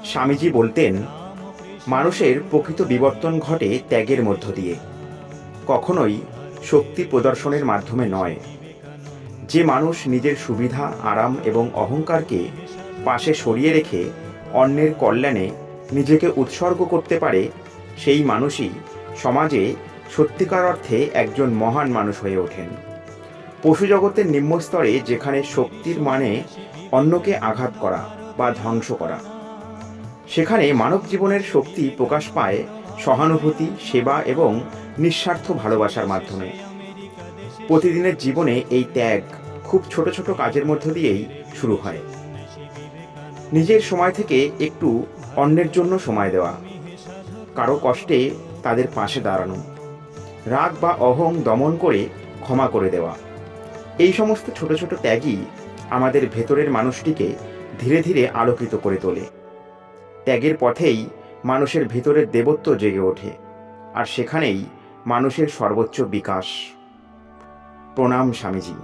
স্বামীজি বলতেন, মানুষের প্রকৃত বিবর্তন ঘটে ত্যাগের মধ্য দিয়ে, কখনোই শক্তি প্রদর্শনের মাধ্যমে নয়। যে মানুষ নিজের সুবিধা, আরাম এবং অহংকারকে পাশে সরিয়ে রেখে অন্যের কল্যাণে নিজেকে উৎসর্গ করতে পারে, সেই মানুষই সমাজে সত্যিকার অর্থে একজন মহান মানুষ হয়ে ওঠেন। পশুজগতের নিম্নস্তরে যেখানে শক্তির মানে অন্যকে আঘাত করা বা ধ্বংস করা, সেখানে মানব জীবনের শক্তি প্রকাশ পায় সহানুভূতি, সেবা এবং নিঃস্বার্থ ভালোবাসার মাধ্যমে। প্রতিদিনের জীবনে এই ত্যাগ খুব ছোট ছোট কাজের মধ্য দিয়েই শুরু হয়। নিজের সময় থেকে একটু অন্যের জন্য সময় দেওয়া, কারো কষ্টে তাদের পাশে দাঁড়ানো, রাগ বা অহং দমন করে ক্ষমা করে দেওয়া, এই সমস্ত ছোট ছোট ত্যাগই আমাদের ভেতরের মানুষটিকে ধীরে ধীরে আলোকিত করে তোলে। ত্যাগের পথেই মানুষের ভেতরের দেবত্ব জেগে ওঠে, আর সেখানেই মানুষের সর্বোচ্চ বিকাশ। প্রণাম স্বামীজি।